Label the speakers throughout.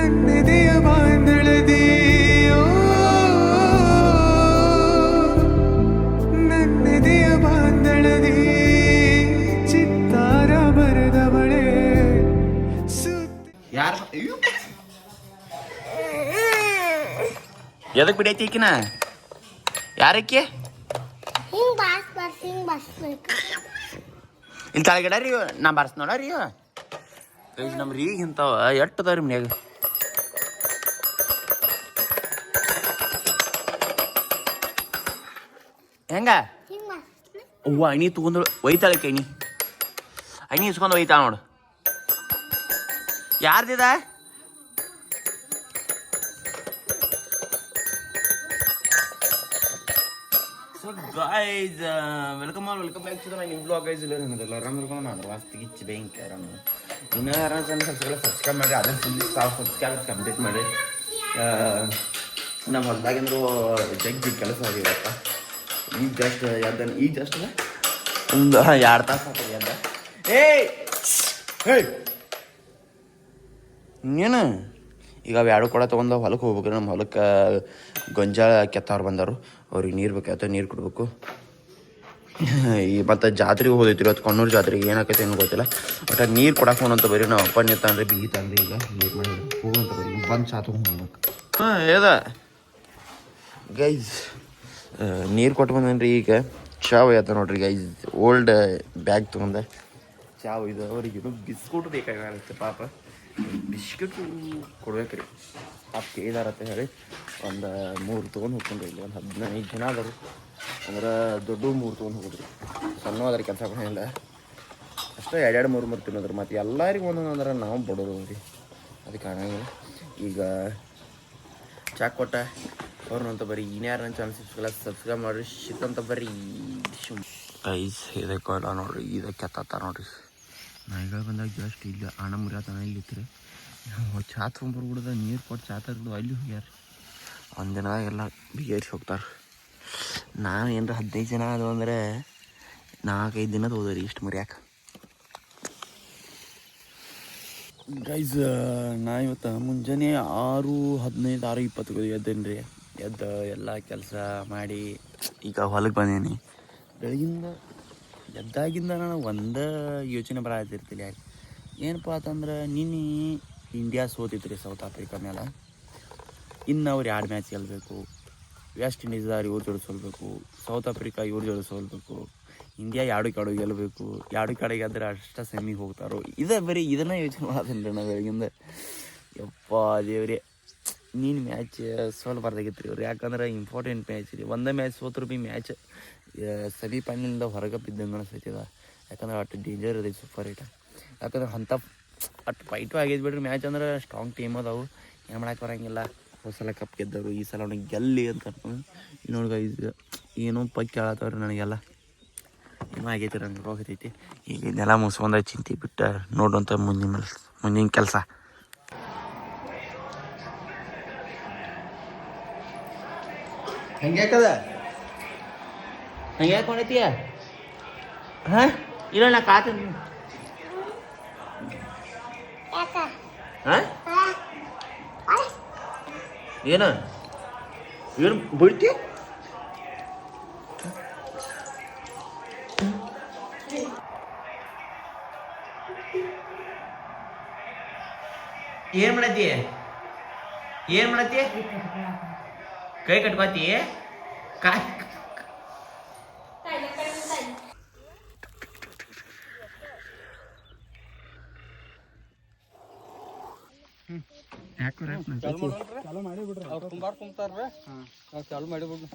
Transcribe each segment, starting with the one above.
Speaker 1: ನನ್ನೆದೆಯ ಬಾಂಧಳದಿ ನನ್ನೆದೆಯ ಬಾಂಧಳದಿ ಚಿತ್ತಾರ ಬರೆದವಳೆ
Speaker 2: ಯಾರು ಎದಕ್ಕೆ ಬಿಡೈತಿ ಈಕಿನ ಯಾರಕ್ಕೆ ಇಲ್ಲಿ ತಳಗಿಡ ರೀ ನಾ ಬಾರ್ಸ್ ನೋಡ ರೀ ನಮ್ರಿ ಈಗ ಇಂಥವ ಎಟ್ಟು ಅದಾವ ರೀ ಮನ್ಯಾಗ ಹೆಂಗ ಅವ್ವ ಅಣಿ ತಗೊಂಡು ಒಯ್ತಾಳಕ್ಕೆ ಅಣಿ ಇಸ್ಕೊಂಡು ಒಯ್ತಾಳ ನೋಡು ಯಾರ್ದಿದ guys welcome back to the new blog guys ಎಲ್ಲರೂ ಆರಾಮಿರ್ಕೊಂಡು ನಾನು ವಾಸ್ತಿಗೆ ಇಚ್ಚಿ ಭಯಂಕರ ಇನ್ನೂ ಯಾರು ಸಬ್ಸ್ಕ್ರೈಬ್ ಮಾಡಿ ಅದನ್ನು ಫುಲ್ ಸಬ್ಸ್ಕ್ರೈಬ್ ಕಂಪ್ಲೀಟ್ ಮಾಡಿ ನಮ್ಮ ಹೊಲದಾಗಿಂದ್ರು ಜಗ್ಗಿ ಕೆಲಸ ಆಗಿರತ್ತ ಈಗ ಜಸ್ಟ್ ಒಂದು 2 ತಾಸು ಆಗ್ತದೆ ಅಂತ ಇನ್ನೇನು ಈಗ ಅವು ಎರಡು ಕೂಡ ತೊಗೊಂಡು ಹೊಲಕ್ಕೆ ಹೋಗ್ಬೇಕು ನಮ್ಮ ಹೊಲಕ್ಕೆ ಗೊಂಜಾಳ ಕೆತ್ತವ್ರು ಬಂದರು ಅವ್ರಿಗೆ ನೀರು ಬೇಕಾಯ್ತು ನೀರು ಕೊಡ್ಬೇಕು ಈ ಮತ್ತು ಜಾತ್ರೆಗೆ ಹೋದೈತಿ ಇವತ್ತು ಕೊಣ್ಣೂರು ಜಾತ್ರೆಗೆ ಏನಾಕೈತೆ ಏನೂ ಗೊತ್ತಿಲ್ಲ ಬಟ್ ನೀರು ಕೊಡಕ್ಕೆ ಹೋಗಂತ ಬರೀ ನಾವು ಅಪ್ಪ ನೀರು ತಂದ್ರೆ ಬಿಗಿ ತಂದ್ರೆ ಈಗ ನೀರು ಮಾಡಿ ಹೋಗಂತ ಬರೀ ಬಂದು ಚಾ ತೊಗೊಂಡು ಹೋಗ್ಬೇಕು ಏದ ಗೈಸ್ ನೀರು ಕೊಟ್ಟು ಬಂದೇನ್ರಿ ಈಗ ಚಾ ಒಯ್ಯತ್ತ ನೋಡ್ರಿ ಗೈಸ್ ಓಲ್ಡ್ ಬ್ಯಾಗ್ ತೊಗೊಂಡೆ ಚಾ ಒಯ್ದು ಅವ್ರಿಗೆ ಬಿಸ್ಕುಟ್ ಬೇಕಾಗುತ್ತೆ ಪಾಪ ಬಿಸ್ಕಿಟು ಕೊಡ್ಬೇಕ್ರಿ ಪಾಪ ಕೇಳಿದಾರತ್ತೆ ಹೇಳಿ ಒಂದು 3 ತೊಗೊಂಡು ಹೋಗ್ಕೊಂಡ್ರಿ ಇಲ್ಲಿ ಒಂದು 15 ಜನ ಅದಾರು ಅಂದ್ರೆ ದೊಡ್ಡ 3 ತೊಗೊಂಡು ಹೋಗಿದ್ರಿ ಸಣ್ಣ ಅದ್ರ ಕೆಲಸ ಇಲ್ಲ ಅಷ್ಟೇ 2-3 ತಿನ್ನೋದ್ರಿ ಮತ್ತು ಎಲ್ಲರಿಗೂ ಒಂದೊಂದು ಅಂದ್ರೆ ನಾವು ಬಡೋರು ರೀ ಅದಕ್ಕೆ ಕಾಣಂಗಿಲ್ಲ ಈಗ ಚಾ ಕೊಟ್ಟ ಅವ್ರನ್ನಂತ ಬರೀ ಇನ್ಯಾರು ನನ್ನ ಚಾನಲ್ ಸಬ್ಸ್ಕ್ರೈಬ್ ಮಾಡಿರಿ ಶಿಕ್ಕಂತ ಬರ್ರಿ ಗೈಸ್ ಇದಕ್ಕೆ ನೋಡ್ರಿ ಇದಕ್ಕೆ ಕೆತ್ತ ನೋಡ್ರಿ ನಾಯಿಗಳು ಬಂದಾಗ ಜಸ್ಟ್ ಇಲ್ಲಿ ಅಣ್ಣ ಮುರಿಯತನ ಇಲ್ಲಿ ಇತ್ತು ನಾವು ಚಾ ತೊಗೊಂಬರ್ಬಿಡ್ದ ನೀರು ಕೊಟ್ಟು ಚಾ ತರ್ಬಿಡು ಅಲ್ಲಿ ಹೋಗ್ಯಾರ ಒಂದಿನ ಎಲ್ಲ ಬಿಗೇರಿಸಿ ಹೋಗ್ತಾರೆ ನಾನು ಏನರ 15 ಜನ ಅದು ಅಂದರೆ 4-5 ದಿನ ಹೋದ್ರಿ ಇಷ್ಟು ಮುರಿಯಾಕ ಗೈಸ್ ನಾ ಇವತ್ತು ಮುಂಜಾನೆ 6:15 6:20 ಎದ್ದೇನೆ ರೀ ಎದ್ದು ಎಲ್ಲ ಕೆಲಸ ಮಾಡಿ ಈಗ ಹೊಲಕ್ಕೆ ಬಂದೀನಿ ಬೆಳಗಿಂದ ಎದ್ದಾಗಿಂದ ನಾನು ಒಂದೇ ಯೋಚನೆ ಬರತ್ತಿರ್ತಿಲ್ಲ ಯಾಕೆ ಏನಪ್ಪ ಅಂತಂದ್ರೆ ನಿನ್ನೆ ಇಂಡಿಯಾ ಸೋತಿತ್ತು ರೀ ಸೌತ್ ಆಫ್ರಿಕಾ ಮೇಲೆ ಇನ್ನು ಅವ್ರು 2 ಮ್ಯಾಚ್ ಗೆಲ್ಲಬೇಕು ವೆಸ್ಟ್ ಇಂಡೀಸ್ದವ್ರು ಇವ್ರು ಜೋಡಿ ಸೋಲ್ಬೇಕು ಸೌತ್ ಆಫ್ರಿಕಾ ಇವ್ರು ಜೋಡಿ ಸೋಲ್ಬೇಕು ಇಂಡಿಯಾ 2 ಗೆಲ್ಲಬೇಕು 2 ಗೆದ್ದರೆ ಅಷ್ಟು ಸೆಮಿಗೆ ಹೋಗ್ತಾರೋ ಬರೀ ಇದನ್ನು ಯೋಚನೆ ಮಾಡತ್ತೀನಿ ರೀ ನಾವು ಬೆಳಗಿಂದ ಯಪ್ಪ ದೇವ್ರಿ ನೀನು ಮ್ಯಾಚ್ ಸೋಲ್ಬಾರ್ದಾಗಿತ್ತು ರೀ ಅವ್ರು ಯಾಕಂದ್ರೆ ಇಂಪಾರ್ಟೆಂಟ್ ಮ್ಯಾಚ್ ರೀ ಒಂದೇ ಮ್ಯಾಚ್ ಸೋತ್ರು ಭೀ ಮ್ಯಾಚ್ ಸೆಮಿಫೈನಲಿಂದ ಹೊರಗೆ ಬಿದ್ದಂಗೆ ಅನಿಸ್ತೈತಿದ ಯಾಕಂದ್ರೆ ಅಷ್ಟು ಡೇಂಜರ್ ಇದೆ ಸೂಪರ್ ಹಿಟ್ ಯಾಕಂದ್ರೆ ಅಂಥ ಅಷ್ಟು ಫೈಟು ಆಗೈತೆ ಬಿಡ್ರಿ ಮ್ಯಾಚ್ ಅಂದ್ರೆ ಸ್ಟ್ರಾಂಗ್ ಟೀಮ್ ಅದಾವು ಏನು ಮಾಡಕ್ಕೆ ಬರೋಂಗಿಲ್ಲ ಹೋದ ಸಲ ಕಪ್ ಗೆದ್ದವರು ಈ ಸಲ ಅವ್ನಿಗೆ ಗೆಲ್ಲಿ ಅಂತ ನೋಡ್ಗ ಇದು ಏನೋ ಪಕ್ಕಿ ಕೇಳತ್ತವ್ರಿ ನನಗೆಲ್ಲ ಏನೋ ಆಗೈತೆ ನಂಗೆ ಹೋಗತೈತಿ ಈಗ ಇದನ್ನೆಲ್ಲ ಮುಗಿಸ್ಕೊಂಡ ಚಿಂತೆ ಬಿಟ್ಟು ನೋಡುವಂಥ ಮುಂದಿನ ಕೆಲಸ ಹೆಂಗೆ ಯಾಕದ ಹಂಗೆ ಯಾಕೆ ಮಾಡೈತೀಯ ಹಾಂ ಇಲ್ಲ ನಾ ಕಾತೀನಿ ಹಾಂ ಏನು ಬಿಡ್ತಿ ಏನು ಮಾಡತ್ತಿ ಕೈ ಕಟ್ಕೋತಿ ಕಾಯ್
Speaker 3: ಚಾಲು ಮಾಡಿ ಬಿಡ್ರಿ ಅವ್ರು ಕುಂತಾರ್ರೆ ನಾವು ಚಾಲು ಮಾಡಿ ಬಿಡ್ರಿ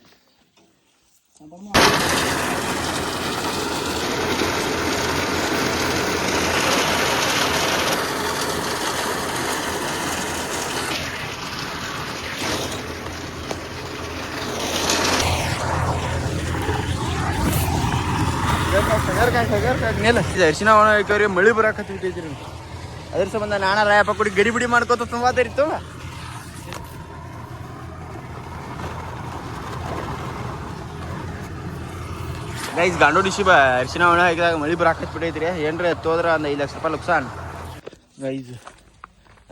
Speaker 2: ಅರ್ಶಿನ ಒಣಕವ್ರಿ ಮಳಿ ಬರಾಕತ್ತಿರ್ತೈತ್ರಿ ಅದ್ರ ಸಂಬಂಧ ನಾನ ರಾಯಪ್ಪ ಕೊಡಿ ಗಡಿ ಬಿಡಿ ಮಾಡ್ಕೋತ ತುಂಬಾತಿತ್ತು ಗೈಸ್ ಗಾಂಡೋ ಡಿಶಿ ಅರ್ಶಿನ ಒಣ ಹಾಕಿದಾಗ ಮಳಿ ಬರಾಕತ್ ಬಿಟ್ಟೈತ್ರಿ ಏನ್ರಿ ಎತ್ತೋದ್ರ ಒಂದು 5 ಲಕ್ಷ ರೂಪಾಯಿ ನುಕ್ಸಾನ್ ಗೈಸ್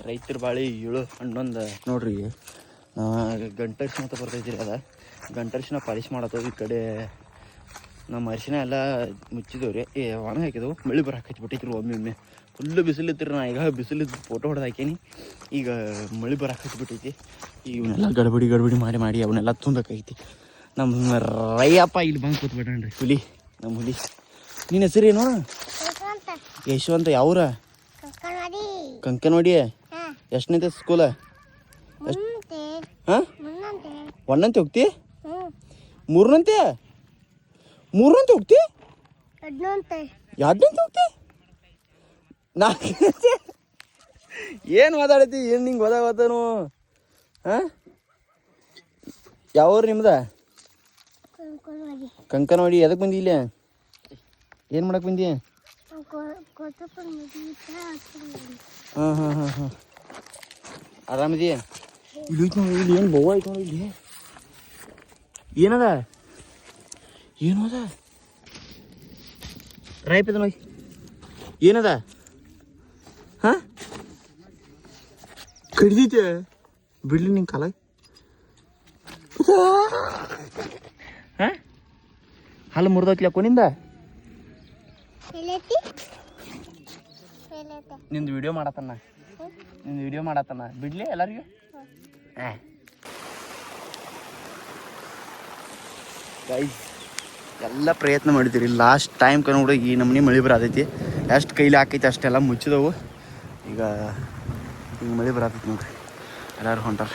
Speaker 2: ರೈತರ ಬಾಳಿ ಇಳು ಹಣ್ಣೊಂದು ನೋಡ್ರಿ ಗಂಟರ್ಶಿನ ಅಂತ ಬರ್ತೈತಿ ರೀ ಅದ ಗಂಟರ್ಶಿನ ಪಾಲಿಶ್ ಮಾಡತ್ತವ ಈ ಕಡೆ ನಮ್ಮ ಅರಿಶಿನ ಎಲ್ಲ ಮುಚ್ಚಿದವು ರೀ ಒಣ ಹಾಕಿದವು ಮಳೆ ಬರ ಹಚ್ಬಿಟ್ಟೈತ್ರಿ ಒಮ್ಮೆ ಫುಲ್ಲು ಬಿಸಿಲಿತ್ತು ನಾ ಈಗ ಬಿಸಿಲಿದ್ದು ಫೋಟೋ ಹೊಡೆದು ಹಾಕೀನಿ ಈಗ ಮಳೆ ಬರ ಹಚ್ಬಿಟ್ಟೈತಿ ಈಗ ಇವನ್ನೆಲ್ಲ ಗಡ್ಬಡಿ ಮಾಡಿ ಅವನ್ನೆಲ್ಲ ತುಂಬಬೇಕಾಗೈತಿ ನಮ್ಮ ರೈಯಪ್ಪ ಇಲ್ಲಿ ಬಂದು ಕೂತ್ಬಿಟ್ರಿ ಹುಲಿ ನಮ್ಮ ಹುಲಿ ನಿನ್ನ ಹೆಸರೇನು ಯಶವಂತ ಯಾವ್ರ ಕಂಕನವಾಡಿ ಎಷ್ಟನೇತೆ ಸ್ಕೂಲ ಹಾಂ ಒಂದಂತೆ ಹೋಗ್ತಿ ಮೂರನಂತೆ ಹೋಗ್ತಿ ಎರಡನಂತೆ ಹೋಗ್ತಿ ನಾಲ್ಕನಂತೆ ಏನು ಮಾತಾಡತಿ ಏನು ನಿಂಗೆ ಗೊತ್ತಾಗತ್ತಾನು ಹಾಂ ಯಾವ್ರು ನಿಮ್ದ ಕಂಕನವಾಡಿ ಎದಕ್ಕೆ ಬಂದಿ ಇಲ್ಲಿ ಏನು ಮಾಡಕ್ಕೆ ಬಂದಿ ಹಾಂ ಆರಾಮದಿ ಇಲ್ಲಿ ಇಲ್ಲಿ ಏನು ಬೋವ ಐತೆ ನೋಡಿ ಇಲ್ಲಿ ಏನದ ಏನು ಅದ ರಾಯ್ಪದ ನೋಡಿ ಏನದ ಹಾಂ ಕಡ್ದೈತೆ ಬಿಡ್ಲಿ ನಿಂಗೆ ಕಾಲ ಹಾಂ ಹಾಲು ಮುರಿದೋತ್ಲಿ ಕೊನಿಂದ ನಿಂದು ವಿಡಿಯೋ ಮಾಡತ್ತನ ಬಿಡ್ಲಿ ಎಲ್ಲರಿಗೂ ಗೈಸ್ ಎಲ್ಲ ಪ್ರಯತ್ನ ಮಾಡಿದ್ದೀರಿ ಲಾಸ್ಟ್ ಟೈಮ್ ಕನ್ನಡ ಈ ನಮ್ಮನೆ ಮಳೆ ಬರತೈತಿ ಎಷ್ಟು ಕೈಲಿ ಹಾಕೈತಿ ಅಷ್ಟೆಲ್ಲ ಮುಚ್ಚಿದವು ಈಗ ಹಿಂಗೆ ಮಳೆ ಬರತೈತಿ ನೋಡ್ರಿ ಎಲ್ಲರೂ ಹೊಂಟಾರ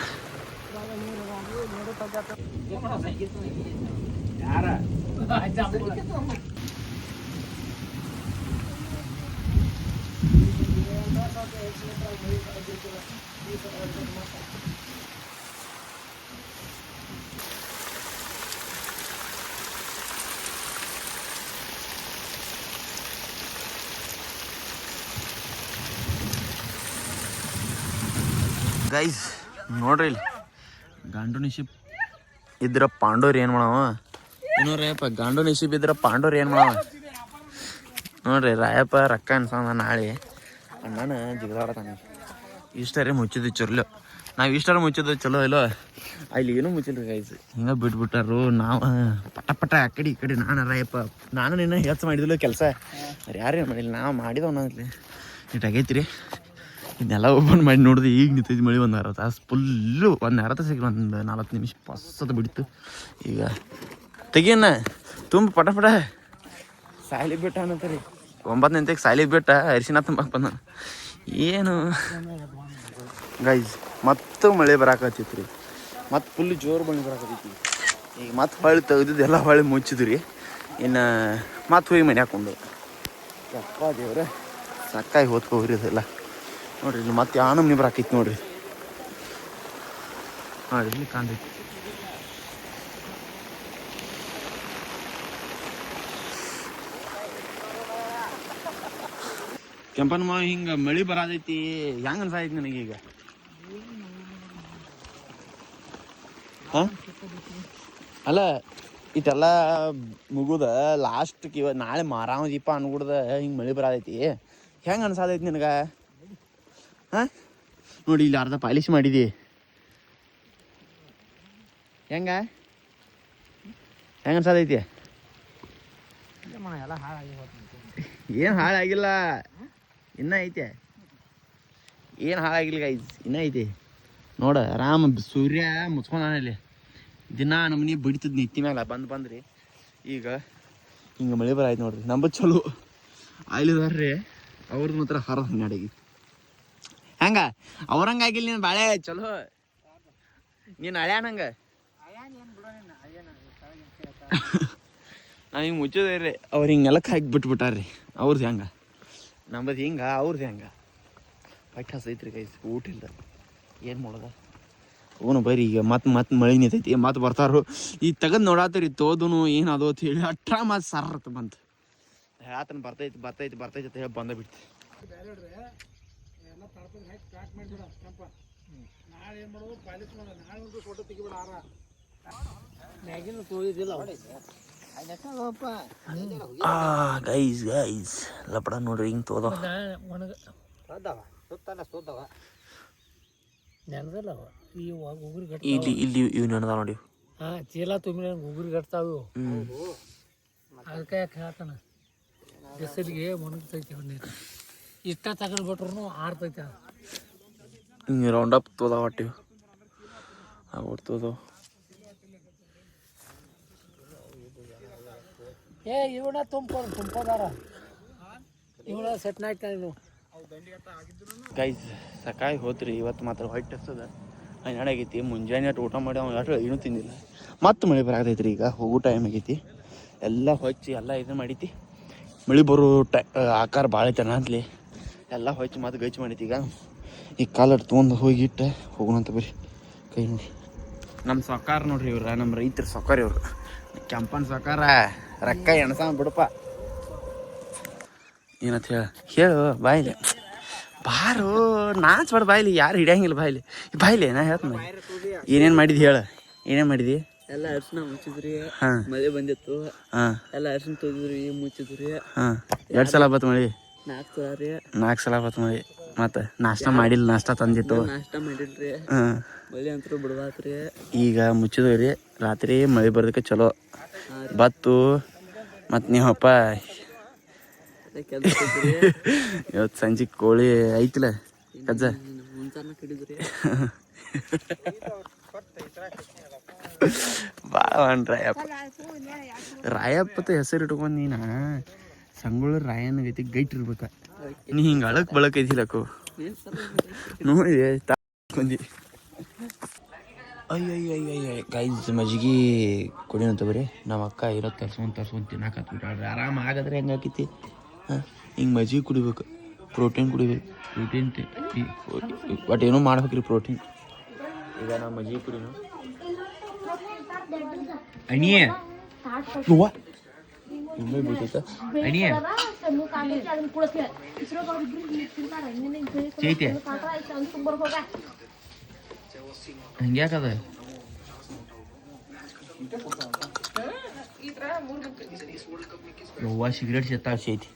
Speaker 2: ಗೈಸ್ ನೋಡ್ರಿ ಇಲ್ಲಿ ಗಾಂಡು ನಿಶಿಪ್ ಇದ್ರ ಪಾಂಡವ್ರು ಏನು ಮಾಡವ ಏನೋರಪ್ಪ ಗಾಂಡು ನಿಶಿಪ್ ಇದ್ರ ಪಾಂಡವ್ರು ಏನು ಮಾಡವ ನೋಡ್ರಿ ರಾಯಪ್ಪ ರೊಕ್ಕ ಅನ್ಸಂದ ನಾಳೆ ಅಣ್ಣನ ಜಿಗದಾಡತಾನೆ ಇಷ್ಟರೇ ಮುಚ್ಚಿದ್ದು ಚಲೋ ನಾವು ಇಷ್ಟರ ಮುಚ್ಚಿದ್ದು ಚಲೋ ಇಲ್ಲೋ ಅಲ್ಲಿ ಏನೂ ಮುಚ್ಚಿಲ್ರಿ ಗೈಸ್ ಹಿಂಗೆ ಬಿಟ್ಬಿಟ್ಟಾರು ನಾವು ಪಟ ಆ ಕಡೆ ಈ ಕಡೆ ನಾನು ರಾಯಪ್ಪ ನಾನು ನಿನ್ನ ಹೆಚ್ಚು ಮಾಡಿದಿಲ್ಲ ಕೆಲಸ ಯಾರೇನು ಮಾಡಿಲ್ಲ ನಾವು ಮಾಡಿದವ ಅನ್ನೋದ್ಲಿ ಇಟ್ಟಾಗೈತಿ ರೀ ಇದನ್ನೆಲ್ಲ ಓಪನ್ ಮಾಡಿ ನೋಡಿದೆ ಈಗ ನಿಂತೈತಿ ಮಳೆ ಒಂದು ಅರ್ಧ ತಾಸು ಫುಲ್ಲು ಒಂದು ಅರ್ಧ ತಾಸು ಒಂದು 40 ನಿಮಿಷ ಪස්සದ ಬಿಡ್ತು ಈಗ ತೆಗಿಯಣ್ಣ ತುಂಬ ಪಟ ಸಾಲಿ ಬಿಟ್ಟ ಅನ್ನತ್ತೀರಿ 9 ಗಂಟೆಗೆ ಸಾಲಿ ಬಿಟ್ಟ ಅರಿಶಿನ ತುಂಬಕ್ಕೆ ಬಂದ ಏನು ಗೈಸ್ ಮತ್ತು ಮಳೆ ಬರಾಕತ್ತೈತಿ ರೀ ಮತ್ತು ಫುಲ್ ಜೋರು ಮಳೆ ಬರಾಕತ್ತೈತಿ ಈಗ ಮತ್ತೆ ಹೊಳ್ಳಿ ತೆಗ್ದಿದ್ದೆಲ್ಲ ಹೊಳ್ಳಿ ಮುಚ್ಚಿದ್ರಿ ಇನ್ನು ಮತ್ತೆ ಹೋಗಿ ಮನೆ ಹಾಕೊಂಡು ಅಪ್ಪ ದೇವ್ರೆ ಸಾಕಾಗಿ ಹೋಗ್ರಿ ಅದೆಲ್ಲ ನೋಡ್ರಿ ಇಲ್ಲಿ ಮತ್ತೆ ಯಾವ ನಮ್ನಿ ಬರಾಕೈತಿ ನೋಡ್ರಿ ಹಾಂ ಇಲ್ಲಿ ಕಾಣ್ತೈತಿ ಕೆಂಪನ ಮಾವ ಹಿಂಗೆ ಮಳೆ ಬರಾದೈತಿ ಹೆಂಗೆ ಅನ್ಸಾಯ್ತು ನನಗೀಗ ಹಾಂ ಅಲ್ಲ ಇಟೆಲ್ಲ ಮುಗುದ ಲಾಸ್ಟ್ಗೆ ಇವತ್ತು ನಾಳೆ ಮಾರಾಮ ದೀಪ ಅನ್ಗುಡ್ದ ಹಿಂಗೆ ಮಳೆ ಬರಾದೈತಿ ಹೆಂಗೆ ಅನ್ಸಾದೈತಿ ನಿನಗೆ ಹಾಂ ನೋಡಿ ಇಲ್ಲಿ ಅರ್ಧ ಪಾಲಿಶ್ ಮಾಡಿದಿ ಹೆಂಗೆ ಅನ್ಸಾದೈತಿ ಏನು ಹಾಳಾಗಿಲ್ಲ ಇನ್ನೂ ಐತೆ ಏನು ಹಾಳಾಗಿಲ್ಲ ಗೈಸ್ ಇನ್ನೂ ಐತಿ ನೋಡ ಆರಾಮ ಸೂರ್ಯ ಮುಚ್ಕೊಂಡಾನಲ್ಲಿ ದಿನ ನಮ್ಮನೆ ಬಡಿತದ ನಿತ್ತಿ ಮ್ಯಾಲ ಬಂದ್ರಿ ಈಗ ಹಿಂಗೆ ಮಳೆ ಬರಾಯ್ತು ನೋಡ್ರಿ ನಂಬದು ಚಲೋ ಅಲ್ಲಿದಾರ್ರಿ ಅವ್ರದ್ದು ಮಾತ್ರ ಹರದ ಹನ್ನೆರಡಿಗೆ ಹೆಂಗ ಅವ್ರಂಗಾಗಿಲ್ಲ ನೀನು ಬಾಳೆ ಚಲೋ ನೀನು ಹಳ್ಯಾಣ ಹಂಗೆ ನಾವು ಹಿಂಗೆ ಮುಚ್ಚೋದೇ ರೀ ಅವ್ರು ಹಿಂಗೆ ನೆಲಕ್ಕೆ ಹಾಕಿ ಬಿಟ್ಬಿಟ್ಟಾರ್ರಿ ಅವ್ರದ್ದು ಹೆಂಗೆ ನಮ್ಮದು ಹಿಂಗೆ ಅವ್ರದ್ದು ಹೆಂಗೆ ಪಟ್ಟ ಹಸೈತ್ರಿ ಗೈಸ್ ಊಟ ಇಲ್ಲ ಏನು ಮಾಡೋದ ಅವನು ಬರೀ ಈಗ ಮತ್ತೆ ಮಳೆ ನಿಂತೈತಿ ಮತ್ತೆ ಬರ್ತಾರು ಈಗ ತೆಗೆದು ನೋಡಾತ್ರಿ ತೋದನು ಏನದು ಅಂತ ಹೇಳಿ ಅಟ್ರ ಮತ್ತೆ ಸರ್ರತ್ ಬಂತು ಹೇಳತ್ತನ ಬರ್ತೈತಿ ಅಂತ ಹೇಳಿ ಬಂದ ಬಿಡ್ತಿ ಗೈಸ್ ಲಪಡ ನೋಡ್ರಿ ಹಿಂಗೆ ತೋದವ
Speaker 4: ನೆನದಲ್ಲ ಅವ ಈ ಗುಗ್ರಿ ಗಟ್ಟ
Speaker 2: ಇಲ್ಲಿ ಇಲ್ಲಿ ಇವ್ ನೆನದ ನೋಡಿ.
Speaker 4: ಹಾಂ ಚೀಲ ತುಂಬಿ ಗುಗ್ರಿ ಗಟ್ತಾವು ಅದಕ್ಕೆ ಯಾಕೆ ಹೇಳ್ತಾನ ಬಿಸಿಲಿಗೆ ಒಣಗ್ತೈತಿ ನೀರು ಇಷ್ಟ ತಗೊಂಡ್ಬಿಟ್ರು ಆರ್ತೈತಿ ಅದು.
Speaker 2: ಹಿಂಗೆ ರೌಂಡ್ ಅಪ್ ತೋದ ಹೊಟ್ಟಿವು ಆಗ್ಬಿಡ್ತದ.
Speaker 4: ಇವನ ತುಂಪದಾರ ಇವನ ಸೆಟ್ ನಾಯ್ತಾನೆ ನೀವು
Speaker 2: ಗೈಸ್ ಸಕಾಯಿ ಹೋತ್ರಿ. ಇವತ್ತು ಮಾತ್ರ ಹೊಟ್ಟೆ ಹಸ್ತದ ಹನ್ನೆರಡು ಆಗೈತಿ. ಮುಂಜಾನೆ ಅಷ್ಟು ಊಟ ಮಾಡಿ ಅವ್ನು ಅಷ್ಟು ಏನೂ ತಿಂದಿಲ್ಲ. ಮತ್ತೆ ಮಳೆ ಬರಾಕತೈತ್ರಿ. ಈಗ ಹೋಗೋ ಟೈಮ್ ಆಗೈತಿ. ಎಲ್ಲ ಹೊಚ್ಚಿ ಎಲ್ಲ ಇದು ಮಾಡೈತಿ. ಮಳೆ ಬರೋ ಆಕಾರ ಭಾಳ ಐತೆ ಅಂತಲಿ ಎಲ್ಲ ಹೊಚ್ಚಿ ಮತ್ತೆ ಗಚ್ಚಿ ಮಾಡೈತಿ. ಈಗ ಕಾಲಟ್ಟು ತೊಗೊಂಡು ಹೋಗಿ ಇಟ್ಟು ಹೋಗೋಣಂತ ಬರ್ರಿ. ಕೈ ನೋಡ್ರಿ ನಮ್ಮ ಸೊಕಾರ ನೋಡ್ರಿ ಇವ್ರ ನಮ್ಮ ರೈತರ ಸೊಕಾರ ಇವ್ರು. ಕೆಂಪನ್ ಸೊಕಾರ ರೊಕ್ಕ ಎಣಸ ಬಿಡಪ್ಪ ಏನಂತ ಹೇಳು ಬಾಯ್ಲಿ ಬಾರು ನಾಚ್ಬಾರ್ದು ಬಾಯ್ಲಿ. ಯಾರು ಹಿಡಿಯಂಗಿಲ್ಲ ಬಾಯ್ಲಿ ಬಾಯ್ಲಿ. ನಾ ಹೇಳ್ತೀನಿ ಏನೇನು ಮಾಡಿದ್ವಿ ಹೇಳ. ಏನೇನು ಮಾಡಿದ್ವಿ?
Speaker 3: ಎಲ್ಲ ಅರ್ಶಿನ ಮುಚ್ಚಿದ್ರಿ.
Speaker 2: ಹಾಂ
Speaker 3: ಮಳೆ ಬಂದಿತ್ತು.
Speaker 2: ಹಾಂ
Speaker 3: ಎಲ್ಲ ಅರ್ಶಿನ ತೆಗೆದ್ರಿ ಮುಚ್ಚಿದ್ರಿ.
Speaker 2: ಹಾಂ 2 ಸಲ ಬತ್ತು ಮಳಿ.
Speaker 3: 4 ಸಲ ರೀ.
Speaker 2: 4 ಸಲ ಬತ್ತು ಮಳಿ. ಮತ್ತೆ ನಾಷ್ಟ ಮಾಡಿಲ್ಲ. ನಾಷ್ಟ ತಂದಿತ್ತು.
Speaker 3: ನಾಷ್ಟ ಮಾಡಿಲ್ರಿ.
Speaker 2: ಹಾಂ
Speaker 3: ಮಳೆ ಅಂತೂ ಬಿಡ್ಬಾತ್ರಿ.
Speaker 2: ಈಗ ಮುಚ್ಚಿದ್ವಿ ರೀ. ರಾತ್ರಿ ಮಳೆ ಬರೋದಕ್ಕೆ ಚಲೋ ಬತ್ತು. ಮತ್ತು ನೀವಪ್ಪ ಇವತ್ತು ಸಂಜೆ ಕೋಳಿ ಐತಿಲ್ಲ ಕಜ್ಜ
Speaker 3: ಮುಂಚಾನ ಕಡಿದ್ರಿ.
Speaker 2: ಭಾಳ ರಾಯಪ್ಪ ರಾಯಪ್ಪತ ಹೆಸರು ಇಟ್ಕೊಂಡು ನೀನು ಸಂಗೊಳ್ಳಿ ರಾಯನ ಗತಿ ಗೈಟ್ ಇರ್ಬೇಕ. ನೀ ಹಿಂಗೆ ಅಳಕ್ ಬಳಕ್ ಐತಿಲ್ಲಕ್ಕು ನೋಡಿ ತಾಕೊಂಡಿ. ಅಯ್ಯಯ್ಯಯ್ಯ ಗೈಸ್ ಮಜ್ಜಿಗೆ ಕುಡಿಯೋಂತ ಬರೀ ನಮ್ಮ ಅಕ್ಕ ಇರೋ ತರ್ಸ್ಕೊಂಡು ತಿನ್ನಾಕತ್ಬಿಟ್ಟಾಳ್ರಿ. ಆರಾಮ ಆಗದ್ರೆ ಹೆಂಗೆ ಆಕೈತಿ. ಹಾಂ ಹಿಂಗೆ ಮಜ್ಜಿಗೆ ಕುಡಿಬೇಕು. ಪ್ರೋಟೀನ್ ಕುಡಿಬೇಕು. ಪ್ರೋಟೀನ್ ಬಟ್ ಏನೋ ಮಾಡ್ಬೇಕ್ರಿ ಪ್ರೋಟೀನ್. ಈಗ ನಾವು ಮಜ್ಜಿಗೆ ಕುಡಿನೋ ಅಣಿಯೇ ಹೂವ ಇನ್ನೂ ಬಿಡ್ತೈತ ಅಣಿಯೇ ಚೈತೆ ಹಂಗ್ಯಾಕದ ಯವ್ವ ಸಿಗರೇಟ್ ಸೇತಾಳ ಚೈತಿ.